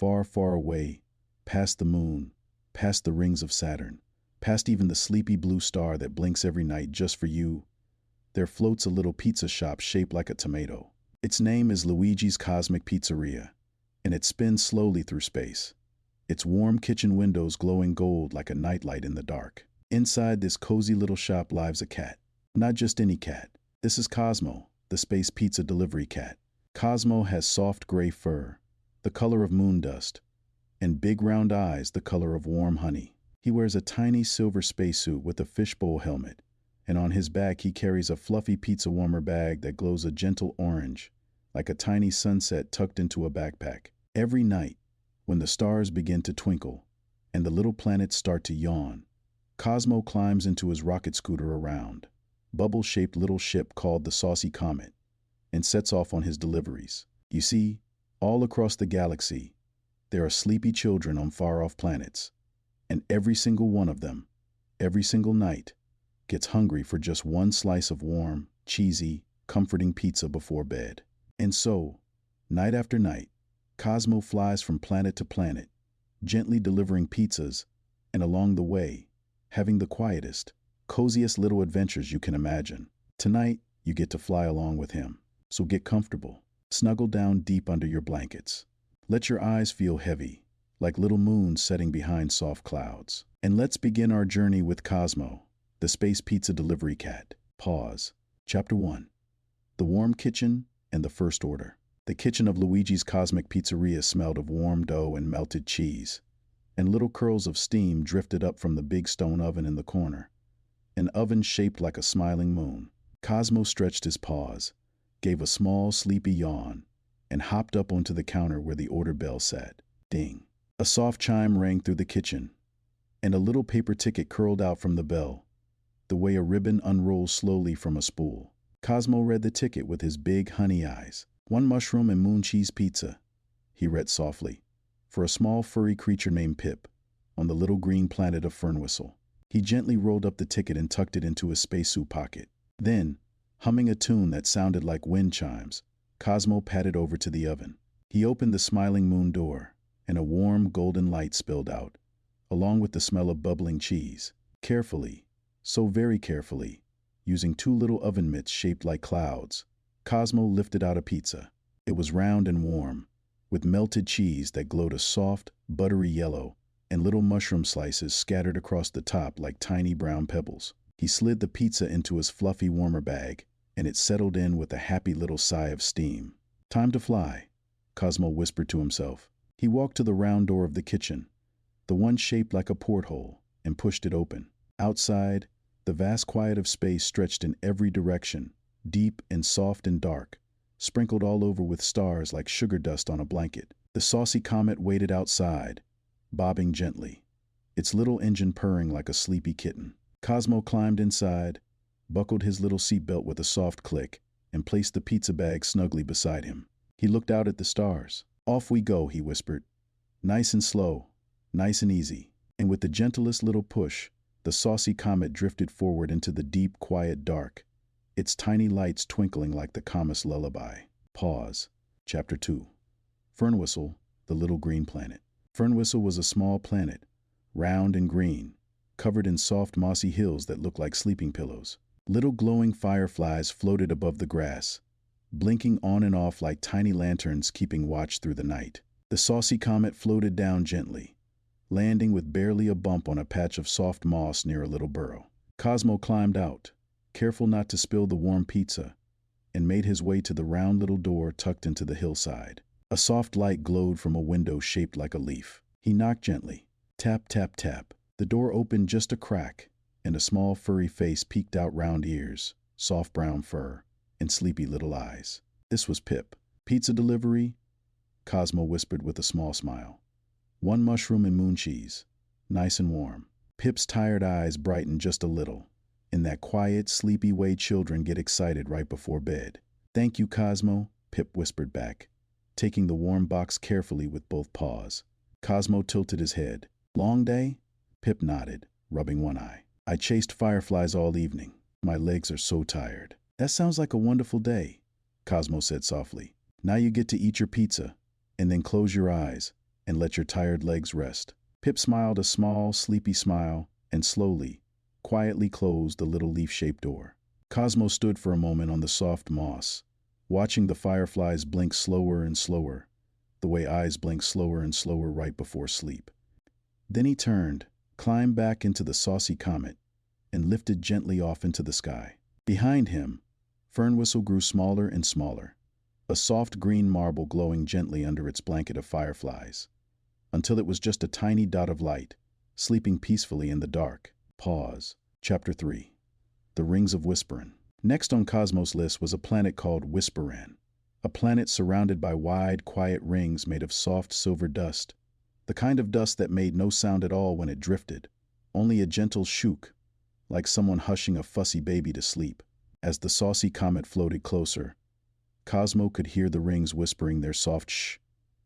far, far away, past the moon, past the rings of Saturn, past even the sleepy blue star that blinks every night just for you, there floats a little pizza shop shaped like a tomato. Its name is Luigi's Cosmic Pizzeria, and it spins slowly through space, its warm kitchen windows glowing gold like a nightlight in the dark. Inside this cozy little shop lives a cat. Not just any cat. This is Cosmo, the space pizza delivery cat. Cosmo has soft gray fur, the color of moon dust, and big round eyes the color of warm honey. He wears a tiny silver spacesuit with a fishbowl helmet, and on his back he carries a fluffy pizza warmer bag that glows a gentle orange, like a tiny sunset tucked into a backpack. Every night, when the stars begin to twinkle and the little planets start to yawn, Cosmo climbs into his rocket scooter around, bubble-shaped little ship called the Saucy Comet, and sets off on his deliveries. You see, all across the galaxy, there are sleepy children on far-off planets, and every single one of them, every single night, gets hungry for just one slice of warm, cheesy, comforting pizza before bed. And so, night after night, Cosmo flies from planet to planet, gently delivering pizzas, and along the way, having the quietest, coziest little adventures you can imagine. Tonight, you get to fly along with him. So get comfortable, snuggle down deep under your blankets. Let your eyes feel heavy, like little moons setting behind soft clouds. And let's begin our journey with Cosmo, the space pizza delivery cat. Pause. Chapter 1. The Warm Kitchen and the First Order. The kitchen of Luigi's Cosmic Pizzeria smelled of warm dough and melted cheese, and little curls of steam drifted up from the big stone oven in the corner, an oven shaped like a smiling moon. Cosmo stretched his paws, gave a small, sleepy yawn, and hopped up onto the counter where the order bell sat. Ding! A soft chime rang through the kitchen, and a little paper ticket curled out from the bell, the way a ribbon unrolls slowly from a spool. Cosmo read the ticket with his big honey eyes. 1 mushroom and moon cheese pizza, he read softly, for a small furry creature named Pip, on the little green planet of Fernwhistle. He gently rolled up the ticket and tucked it into his spacesuit pocket. Then, humming a tune that sounded like wind chimes, Cosmo padded over to the oven. He opened the smiling moon door, and a warm golden light spilled out, along with the smell of bubbling cheese. Carefully, so very carefully, using 2 little oven mitts shaped like clouds, Cosmo lifted out a pizza. It was round and warm, with melted cheese that glowed a soft, buttery yellow, and little mushroom slices scattered across the top like tiny brown pebbles. He slid the pizza into his fluffy warmer bag, and it settled in with a happy little sigh of steam. Time to fly, Cosmo whispered to himself. He walked to the round door of the kitchen, the one shaped like a porthole, and pushed it open. Outside, the vast quiet of space stretched in every direction, deep and soft and dark, sprinkled all over with stars like sugar dust on a blanket. The Saucy Comet waited outside, bobbing gently, its little engine purring like a sleepy kitten. Cosmo climbed inside, buckled his little seatbelt with a soft click, and placed the pizza bag snugly beside him. He looked out at the stars. "Off we go," he whispered. "Nice and slow, nice and easy." And with the gentlest little push, the Saucy Comet drifted forward into the deep, quiet dark, its tiny lights twinkling like the comet's lullaby. Pause. Chapter 2. Fernwhistle, the little green planet. Fernwhistle was a small planet, round and green, covered in soft mossy hills that looked like sleeping pillows. Little glowing fireflies floated above the grass, blinking on and off like tiny lanterns keeping watch through the night. The Saucy Comet floated down gently, landing with barely a bump on a patch of soft moss near a little burrow. Cosmo climbed out, careful not to spill the warm pizza, and made his way to the round little door tucked into the hillside. A soft light glowed from a window shaped like a leaf. He knocked gently. Tap, tap, tap. The door opened just a crack, and a small furry face peeked out, round ears, soft brown fur, and sleepy little eyes. This was Pip. "Pizza delivery?" Cosmo whispered with a small smile. "1 mushroom and moon cheese, nice and warm." Pip's tired eyes brightened just a little, in that quiet, sleepy way children get excited right before bed. "Thank you, Cosmo," Pip whispered back, taking the warm box carefully with both paws. Cosmo tilted his head. "Long day?" Pip nodded, rubbing one eye. "I chased fireflies all evening. My legs are so tired." "That sounds like a wonderful day," Cosmo said softly. "Now you get to eat your pizza, and then close your eyes and let your tired legs rest. Pip smiled a small, sleepy smile and slowly, quietly closed the little leaf-shaped door. Cosmo stood for a moment on the soft moss, watching the fireflies blink slower and slower, the way eyes blink slower and slower right before sleep. Then he turned, climbed back into the saucy comet, and lifted gently off into the sky. Behind him, Fernwhistle grew smaller and smaller, a soft green marble glowing gently under its blanket of fireflies, until it was just a tiny dot of light, sleeping peacefully in the dark. Pause. Chapter 3. The Rings of Whisperin'. Next on Cosmo's list was a planet called Whisperin', a planet surrounded by wide, quiet rings made of soft silver dust, the kind of dust that made no sound at all when it drifted, only a gentle shook, like someone hushing a fussy baby to sleep. As the saucy comet floated closer, Cosmo could hear the rings whispering their soft shh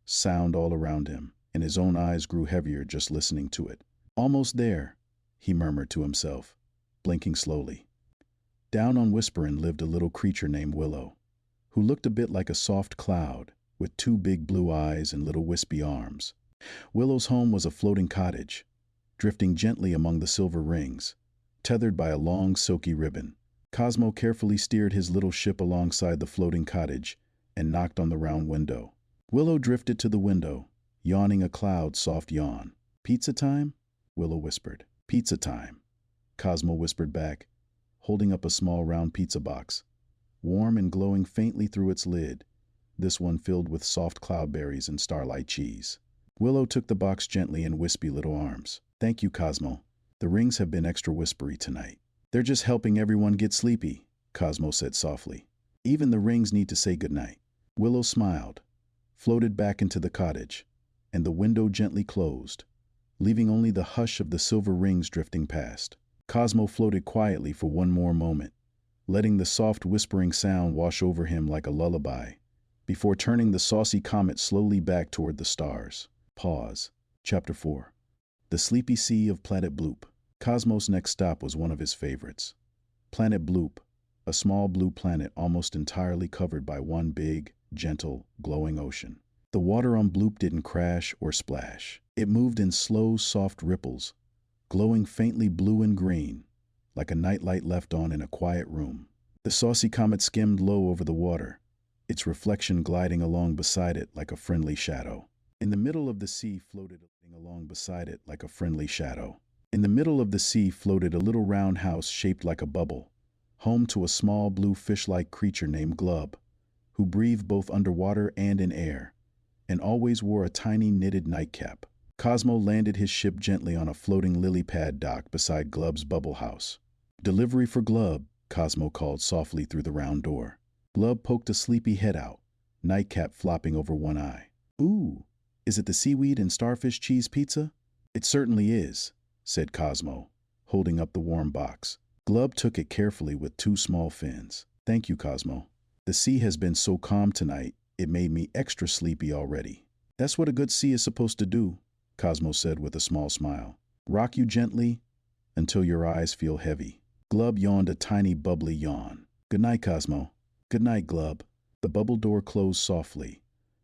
sound all around him, and his own eyes grew heavier just listening to it. Almost there, he murmured to himself, blinking slowly. Down on Whisperin' lived a little creature named Willow, who looked a bit like a soft cloud, with 2 big blue eyes and little wispy arms. Willow's home was a floating cottage, drifting gently among the silver rings, tethered by a long silky ribbon. Cosmo carefully steered his little ship alongside the floating cottage and knocked on the round window. Willow drifted to the window, yawning a cloud-soft yawn. "Pizza time?" Willow whispered. "Pizza time," Cosmo whispered back, holding up a small round pizza box, warm and glowing faintly through its lid, this one filled with soft cloudberries and starlight cheese. Willow took the box gently in wispy little arms. "Thank you, Cosmo. The rings have been extra whispery tonight." "They're just helping everyone get sleepy," Cosmo said softly. "Even the rings need to say goodnight." Willow smiled, floated back into the cottage, and the window gently closed, leaving only the hush of the silver rings drifting past. Cosmo floated quietly for one more moment, letting the soft whispering sound wash over him like a lullaby, before turning the saucy comet slowly back toward the stars. Pause. Chapter 4. The Sleepy Sea of Planet Bloop. Cosmo's next stop was one of his favorites. Planet Bloop, a small blue planet almost entirely covered by one big, gentle, glowing ocean. The water on Bloop didn't crash or splash. It moved in slow, soft ripples, glowing faintly blue and green, like a nightlight left on in a quiet room. The saucy comet skimmed low over the water, its reflection gliding along beside it like a friendly shadow. In the middle of the sea floated a little round house shaped like a bubble, home to a small blue fish-like creature named Glub, who breathed both underwater and in air, and always wore a tiny knitted nightcap. Cosmo landed his ship gently on a floating lily pad dock beside Glub's bubble house. "Delivery for Glub," Cosmo called softly through the round door. Glub poked a sleepy head out, nightcap flopping over one eye. "Ooh, is it the seaweed and starfish cheese pizza?" "It certainly is," said Cosmo, holding up the warm box. Glub took it carefully with 2 small fins. "Thank you, Cosmo. The sea has been so calm tonight, it made me extra sleepy already." "That's what a good sea is supposed to do," Cosmo said with a small smile. "Rock you gently until your eyes feel heavy." Glub yawned a tiny bubbly yawn. "Good night, Cosmo." "Good night, Glub." The bubble door closed softly,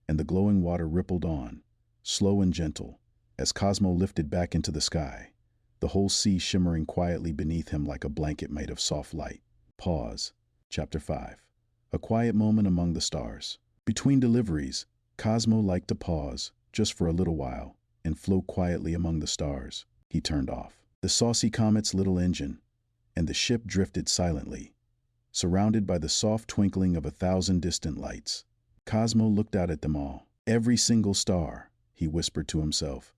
and the glowing water rippled on, slow and gentle, as Cosmo lifted back into the sky, the whole sea shimmering quietly beneath him like a blanket made of soft light. Pause. Chapter 5. A quiet moment among the stars. Between deliveries, Cosmo liked to pause, just for a little while, and float quietly among the stars. He turned off the saucy comet's little engine, and the ship drifted silently, surrounded by the soft twinkling of 1,000 distant lights. Cosmo looked out at them all. "Every single star," he whispered to himself,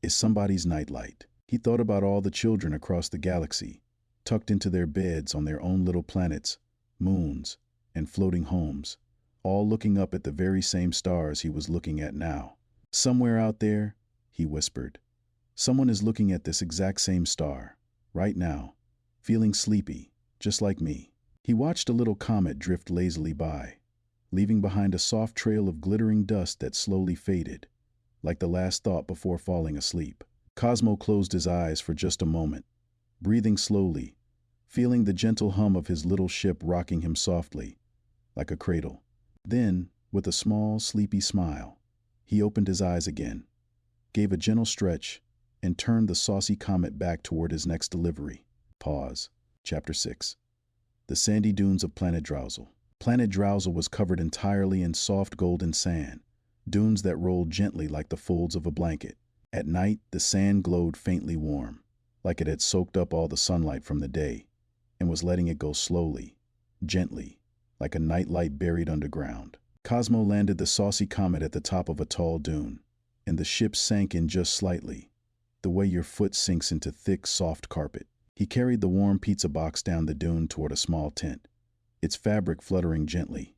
"is somebody's nightlight." He thought about all the children across the galaxy, tucked into their beds on their own little planets, moons, and floating homes, all looking up at the very same stars he was looking at now. "Somewhere out there," he whispered, "someone is looking at this exact same star, right now, feeling sleepy, just like me." He watched a little comet drift lazily by, leaving behind a soft trail of glittering dust that slowly faded, like the last thought before falling asleep. Cosmo closed his eyes for just a moment, breathing slowly, feeling the gentle hum of his little ship rocking him softly, like a cradle. Then, with a small, sleepy smile, he opened his eyes again, gave a gentle stretch, and turned the saucy comet back toward his next delivery. Pause. Chapter 6. The sandy dunes of Planet Drowsel. Planet Drowsel was covered entirely in soft golden sand, dunes that rolled gently like the folds of a blanket. At night, the sand glowed faintly warm, like it had soaked up all the sunlight from the day, and was letting it go slowly, gently, like a nightlight buried underground. Cosmo landed the saucy comet at the top of a tall dune, and the ship sank in just slightly, the way your foot sinks into thick, soft carpet. He carried the warm pizza box down the dune toward a small tent, its fabric fluttering gently,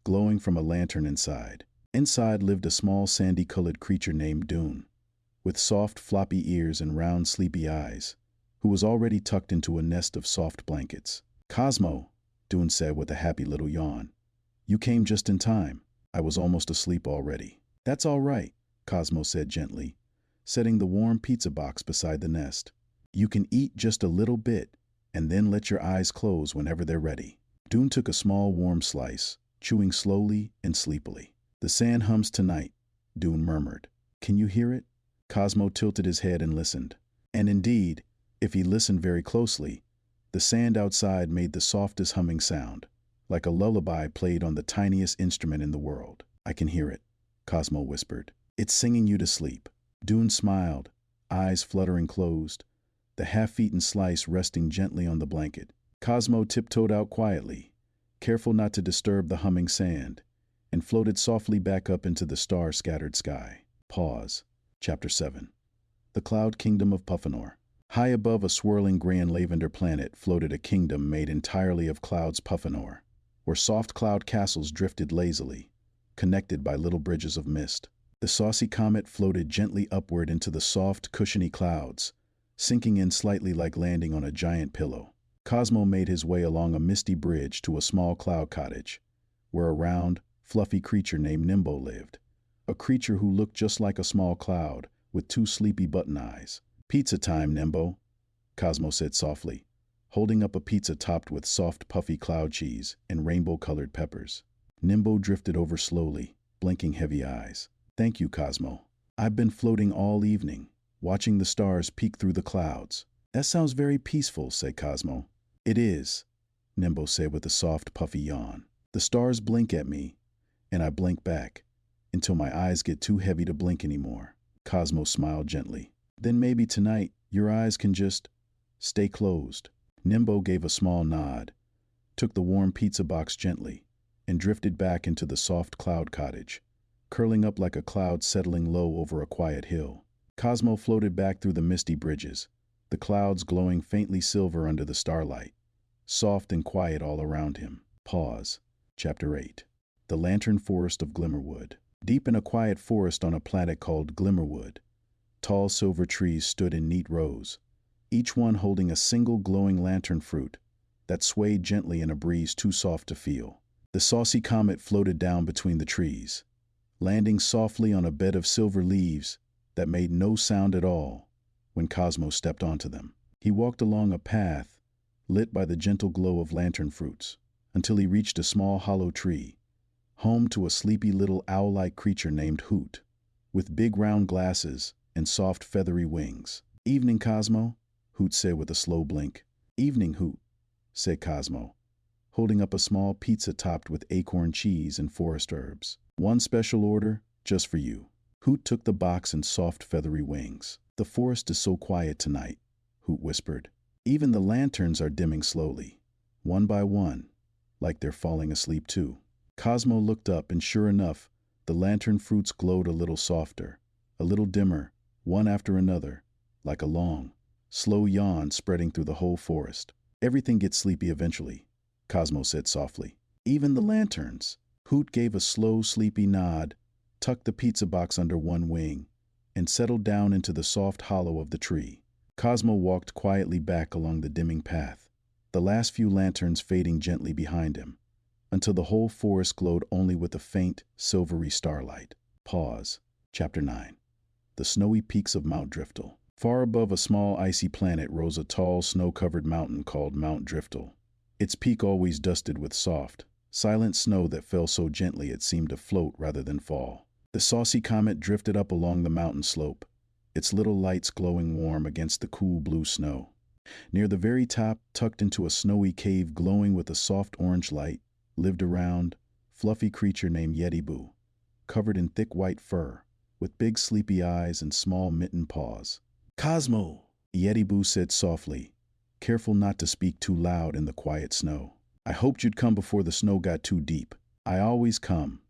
glowing from a lantern inside. Inside lived a small sandy-colored creature named Dune, with soft, floppy ears and round, sleepy eyes, who was already tucked into a nest of soft blankets. "Cosmo," Dune said with a happy little yawn. "You came just in time. I was almost asleep already." "That's all right," Cosmo said gently, setting the warm pizza box beside the nest. "You can eat just a little bit, and then let your eyes close whenever they're ready." Dune took a small warm slice, chewing slowly and sleepily. "The sand hums tonight," Dune murmured. "Can you hear it?" Cosmo tilted his head and listened. And indeed, if he listened very closely, the sand outside made the softest humming sound, like a lullaby played on the tiniest instrument in the world. "I can hear it," Cosmo whispered. "It's singing you to sleep." Dune smiled, eyes fluttering closed, the half-eaten slice resting gently on the blanket. Cosmo tiptoed out quietly, careful not to disturb the humming sand, and floated softly back up into the star-scattered sky. Pause. Chapter 7. The Cloud Kingdom of Puffinor. High above a swirling gray and lavender planet floated a kingdom made entirely of clouds, Puffinor, where soft cloud castles drifted lazily, connected by little bridges of mist. The saucy comet floated gently upward into the soft, cushiony clouds, sinking in slightly like landing on a giant pillow. Cosmo made his way along a misty bridge to a small cloud cottage, where a round, fluffy creature named Nimbo lived, a creature who looked just like a small cloud, with two sleepy button eyes. "Pizza time, Nimbo," Cosmo said softly, holding up a pizza topped with soft, puffy cloud cheese and rainbow-colored peppers. Nimbo drifted over slowly, blinking heavy eyes. "Thank you, Cosmo. I've been floating all evening, watching the stars peek through the clouds." "That sounds very peaceful," said Cosmo. "It is," Nimbo said with a soft, puffy yawn. "The stars blink at me, and I blink back, until my eyes get too heavy to blink anymore." Cosmo smiled gently. "Then maybe tonight your eyes can just stay closed." Nimbo gave a small nod, took the warm pizza box gently, and drifted back into the soft cloud cottage, curling up like a cloud settling low over a quiet hill. Cosmo floated back through the misty bridges, the clouds glowing faintly silver under the starlight, soft and quiet all around him. Pause. Chapter 8. The Lantern Forest of Glimmerwood. Deep in a quiet forest on a planet called Glimmerwood, tall silver trees stood in neat rows, each one holding a single glowing lantern fruit that swayed gently in a breeze too soft to feel. The saucy comet floated down between the trees, landing softly on a bed of silver leaves that made no sound at all when Cosmo stepped onto them. He walked along a path lit by the gentle glow of lantern fruits until he reached a small hollow tree, home to a sleepy little owl-like creature named Hoot, with big round glasses and soft feathery wings. "Evening, Cosmo," Hoot said with a slow blink. "Evening, Hoot," said Cosmo, holding up a small pizza topped with acorn cheese and forest herbs. "One special order, just for you." Hoot took the box and soft feathery wings. "The forest is so quiet tonight," Hoot whispered. "Even the lanterns are dimming slowly, one by one, like they're falling asleep too." Cosmo looked up, and sure enough, the lantern fruits glowed a little softer, a little dimmer, one after another, like a long, slow yawn spreading through the whole forest. "Everything gets sleepy eventually," Cosmo said softly. "Even the lanterns." Hoot gave a slow, sleepy nod, tucked the pizza box under one wing, and settled down into the soft hollow of the tree. Cosmo walked quietly back along the dimming path, the last few lanterns fading gently behind him, until the whole forest glowed only with a faint, silvery starlight. Pause. Chapter 9. The Snowy Peaks of Mount Driftle. Far above a small icy planet rose a tall, snow-covered mountain called Mount Driftle, its peak always dusted with soft, silent snow that fell so gently it seemed to float rather than fall. The saucy comet drifted up along the mountain slope, its little lights glowing warm against the cool blue snow. Near the very top, tucked into a snowy cave glowing with a soft orange light, lived a round, fluffy creature named Yeti-Boo, covered in thick white fur, with big sleepy eyes and small mittened paws. "Cosmo," Yeti-Boo said softly, careful not to speak too loud in the quiet snow. "I hoped you'd come before the snow got too deep." "I always come,"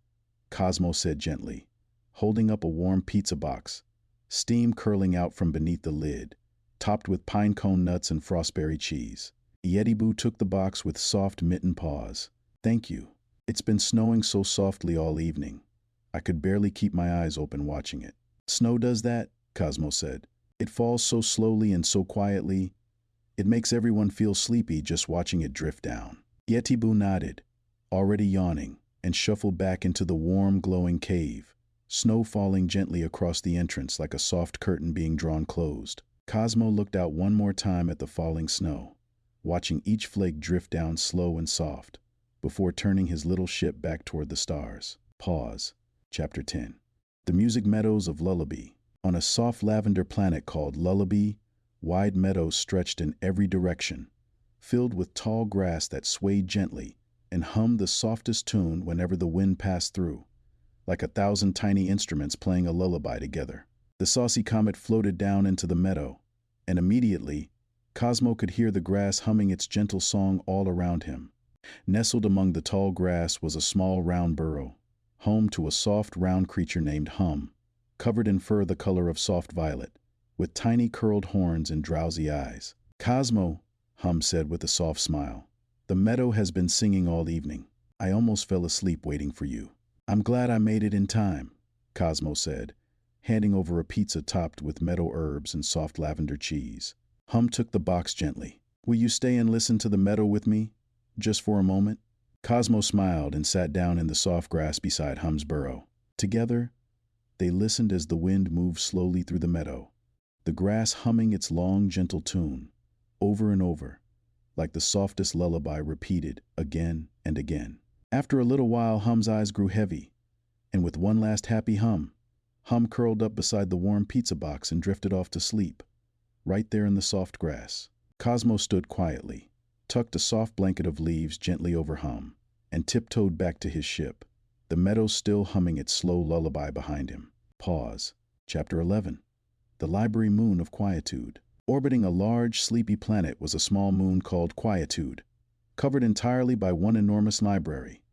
Cosmo said gently, holding up a warm pizza box, steam curling out from beneath the lid, topped with pine cone nuts and frostberry cheese. Yeti-Boo took the box with soft mittened paws. "Thank you. It's been snowing so softly all evening. I could barely keep my eyes open watching it." "Snow does that," Cosmo said. "It falls so slowly and so quietly. It makes everyone feel sleepy just watching it drift down." Yeti-Boo nodded, already yawning, and shuffled back into the warm, glowing cave, snow falling gently across the entrance like a soft curtain being drawn closed. Cosmo looked out one more time at the falling snow, watching each flake drift down slow and soft, before turning his little ship back toward the stars. Pause. Chapter 10. The music meadows of Lullaby. On a soft lavender planet called Lullaby, wide meadows stretched in every direction, filled with tall grass that swayed gently and hummed the softest tune whenever the wind passed through, like 1,000 tiny instruments playing a lullaby together. The saucy comet floated down into the meadow, and immediately, Cosmo could hear the grass humming its gentle song all around him. Nestled among the tall grass was a small round burrow, home to a soft round creature named Hum, covered in fur the color of soft violet, with tiny curled horns and drowsy eyes. "Cosmo," Hum said with a soft smile, "the meadow has been singing all evening. I almost fell asleep waiting for you." "I'm glad I made it in time," Cosmo said, handing over a pizza topped with meadow herbs and soft lavender cheese. Hum took the box gently. "Will you stay and listen to the meadow with me, just for a moment?" Cosmo smiled and sat down in the soft grass beside Hum's burrow. Together, they listened as the wind moved slowly through the meadow, the grass humming its long, gentle tune, over and over, like the softest lullaby repeated again and again. After a little while, Hum's eyes grew heavy, and with one last happy hum, Hum curled up beside the warm pizza box and drifted off to sleep, right there in the soft grass. Cosmo stood quietly, tucked a soft blanket of leaves gently over Hum, and tiptoed back to his ship, the meadow still humming its slow lullaby behind him. Pause. Chapter 11. The Library Moon of Quietude. Orbiting a large, sleepy planet was a small moon called Quietude, covered entirely by one enormous library,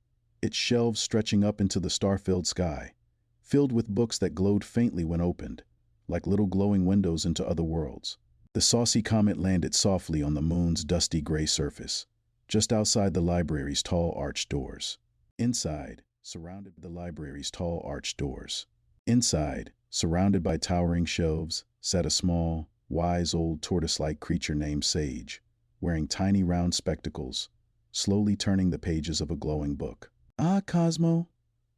its shelves stretching up into the star-filled sky, filled with books that glowed faintly when opened, like little glowing windows into other worlds. The saucy comet landed softly on the moon's dusty gray surface, just outside the library's tall arched doors. Inside, surrounded by towering shelves, sat a small, wise old tortoise-like creature named Sage, wearing tiny round spectacles, slowly turning the pages of a glowing book. "Ah, Cosmo,"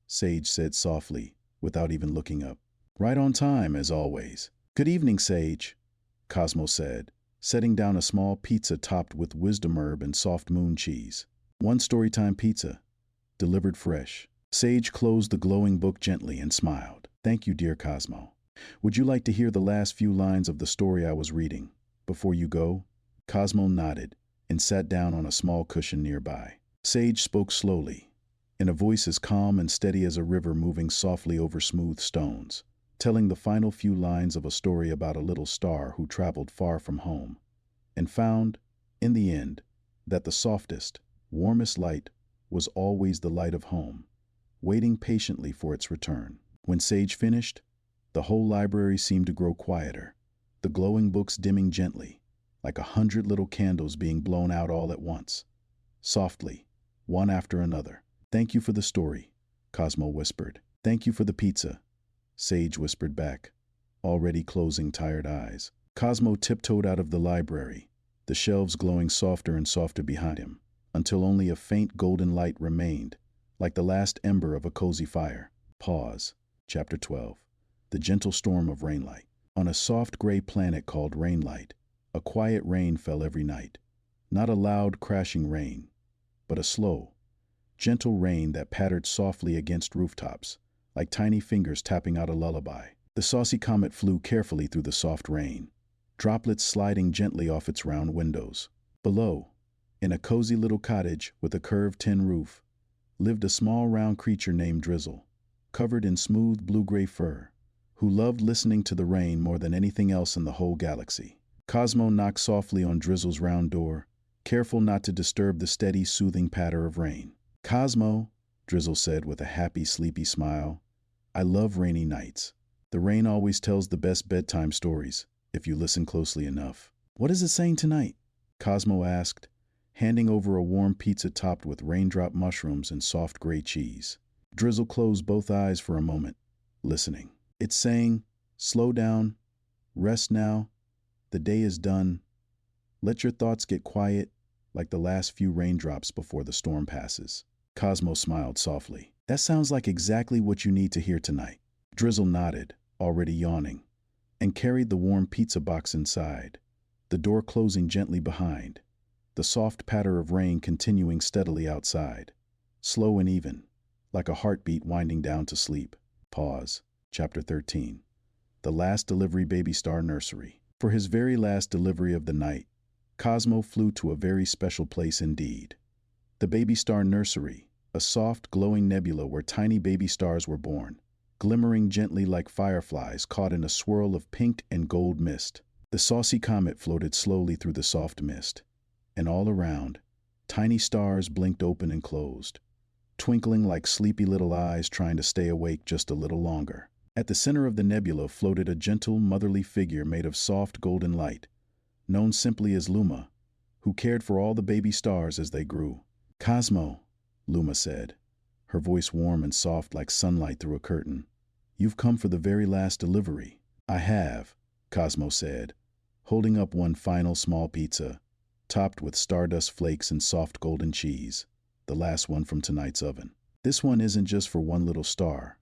Sage said softly, without even looking up. "Right on time, as always." "Good evening, Sage," Cosmo said, setting down a small pizza topped with wisdom herb and soft moon cheese. "One storytime pizza, delivered fresh." Sage closed the glowing book gently and smiled. "Thank you, dear Cosmo. Would you like to hear the last few lines of the story I was reading, before you go?" Cosmo nodded and sat down on a small cushion nearby. Sage spoke slowly, in a voice as calm and steady as a river moving softly over smooth stones, telling the final few lines of a story about a little star who traveled far from home, and found, in the end, that the softest, warmest light was always the light of home, waiting patiently for its return. When Sage finished, the whole library seemed to grow quieter, the glowing books dimming gently, like 100 little candles being blown out all at once, softly, one after another. "Thank you for the story," Cosmo whispered. "Thank you for the pizza," Sage whispered back, already closing tired eyes. Cosmo tiptoed out of the library, the shelves glowing softer and softer behind him, until only a faint golden light remained, like the last ember of a cozy fire. Pause. Chapter 12. The Gentle Storm of Rainlight. On a soft gray planet called Rainlight, a quiet rain fell every night. Not a loud, crashing rain, but a slow, gentle rain that pattered softly against rooftops, like tiny fingers tapping out a lullaby. The saucy comet flew carefully through the soft rain, droplets sliding gently off its round windows. Below, in a cozy little cottage with a curved tin roof, lived a small round creature named Drizzle, covered in smooth blue-gray fur, who loved listening to the rain more than anything else in the whole galaxy. Cosmo knocked softly on Drizzle's round door, careful not to disturb the steady, soothing patter of rain. "Cosmo," Drizzle said with a happy, sleepy smile, "I love rainy nights. The rain always tells the best bedtime stories, if you listen closely enough." "What is it saying tonight?" Cosmo asked, handing over a warm pizza topped with raindrop mushrooms and soft gray cheese. Drizzle closed both eyes for a moment, listening. "It's saying, slow down, rest now, the day is done. Let your thoughts get quiet, like the last few raindrops before the storm passes." Cosmo smiled softly. "That sounds like exactly what you need to hear tonight." Drizzle nodded, already yawning, and carried the warm pizza box inside, the door closing gently behind, the soft patter of rain continuing steadily outside, slow and even, like a heartbeat winding down to sleep. Pause. Chapter 13. The Last Delivery Baby Star Nursery. For his very last delivery of the night, Cosmo flew to a very special place indeed. The Baby Star Nursery, a soft, glowing nebula where tiny baby stars were born, glimmering gently like fireflies caught in a swirl of pink and gold mist. The saucy comet floated slowly through the soft mist, and all around, tiny stars blinked open and closed, twinkling like sleepy little eyes trying to stay awake just a little longer. At the center of the nebula floated a gentle, motherly figure made of soft golden light, known simply as Luma, who cared for all the baby stars as they grew. "Cosmo," Luma said, her voice warm and soft like sunlight through a curtain. "You've come for the very last delivery." "I have," Cosmo said, holding up one final small pizza, topped with stardust flakes and soft golden cheese, the last one from tonight's oven. "This one isn't just for one little star,"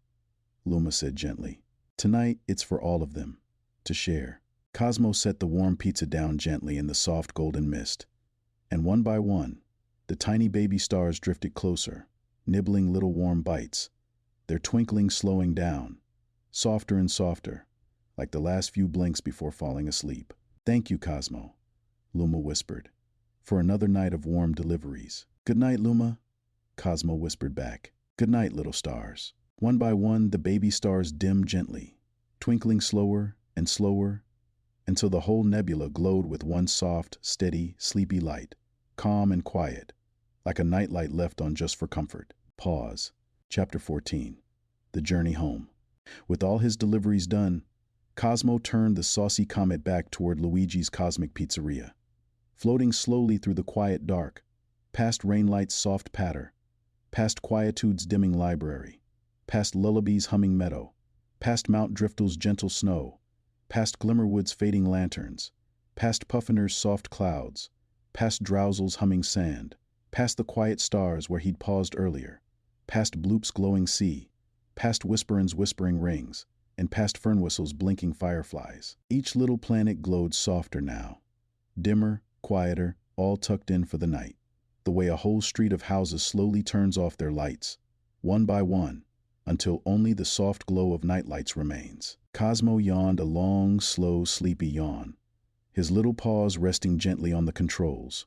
Luma said gently. "Tonight, it's for all of them, to share." Cosmo set the warm pizza down gently in the soft golden mist, and one by one, the tiny baby stars drifted closer, nibbling little warm bites, their twinkling slowing down, softer and softer, like the last few blinks before falling asleep. "Thank you, Cosmo," Luma whispered, "for another night of warm deliveries." "Good night, Luma," Cosmo whispered back. "Good night, little stars." One by one, the baby stars dimmed gently, twinkling slower and slower, until the whole nebula glowed with one soft, steady, sleepy light, calm and quiet, like a nightlight left on just for comfort. Pause. Chapter 14. The Journey Home. With all his deliveries done, Cosmo turned the saucy comet back toward Luigi's Cosmic Pizzeria. Floating slowly through the quiet dark, past Rainlight's soft patter, past Quietude's dimming library, past Lullaby's humming meadow, past Mount Driftel's gentle snow, past Glimmerwood's fading lanterns, past Puffiner's soft clouds, past Drowsel's humming sand, past the quiet stars where he'd paused earlier, past Bloop's glowing sea, past Whisperin's whispering rings, and past Fernwhistle's blinking fireflies. Each little planet glowed softer now, dimmer, quieter, all tucked in for the night, the way a whole street of houses slowly turns off their lights, one by one, until only the soft glow of nightlights remains. Cosmo yawned a long, slow, sleepy yawn, his little paws resting gently on the controls,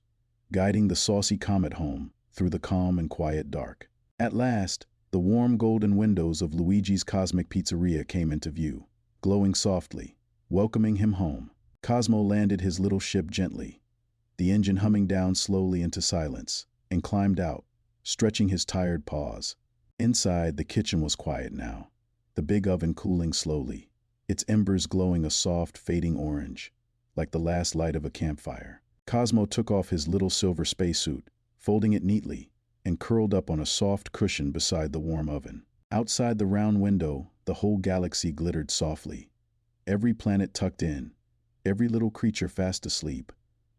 guiding the saucy comet home through the calm and quiet dark. At last, the warm golden windows of Luigi's Cosmic Pizzeria came into view, glowing softly, welcoming him home. Cosmo landed his little ship gently, the engine humming down slowly into silence, and climbed out, stretching his tired paws. Inside, the kitchen was quiet now, the big oven cooling slowly, its embers glowing a soft, fading orange, like the last light of a campfire. Cosmo took off his little silver spacesuit, folding it neatly, and curled up on a soft cushion beside the warm oven. Outside the round window, the whole galaxy glittered softly, every planet tucked in, every little creature fast asleep,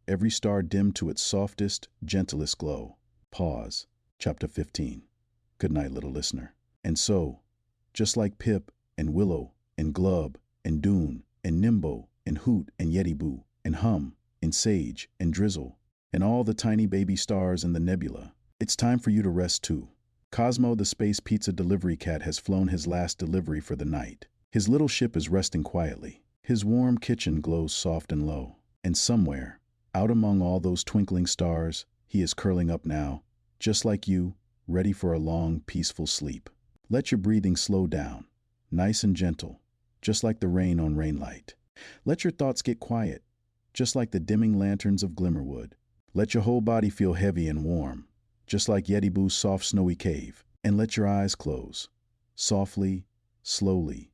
every star dimmed to its softest, gentlest glow. Pause. Chapter 15. Good night, little listener. And so, just like Pip and Willow and Glub and Dune and Nimbo and Hoot and Yetiboo and Hum and Sage and Drizzle and all the tiny baby stars in the nebula, it's time for you to rest too. Cosmo the Space Pizza Delivery Cat has flown his last delivery for the night. His little ship is resting quietly. His warm kitchen glows soft and low. And somewhere, out among all those twinkling stars, he is curling up now, just like you, ready for a long, peaceful sleep. Let your breathing slow down, nice and gentle, just like the rain on rainlight. Let your thoughts get quiet, just like the dimming lanterns of Glimmerwood. Let your whole body feel heavy and warm, just like Yetibu's soft snowy cave. And let your eyes close, softly, slowly,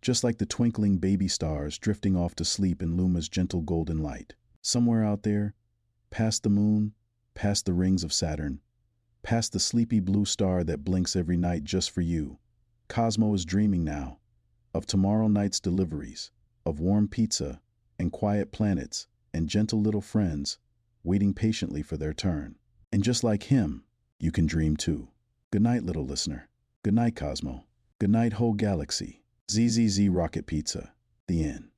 just like the twinkling baby stars drifting off to sleep in Luma's gentle golden light. Somewhere out there, past the moon, past the rings of Saturn, past the sleepy blue star that blinks every night just for you, Cosmo is dreaming now of tomorrow night's deliveries, of warm pizza and quiet planets and gentle little friends waiting patiently for their turn. And just like him, you can dream too. Good night, little listener. Good night, Cosmo. Good night, whole galaxy. ZZZ Rocket Pizza. The end.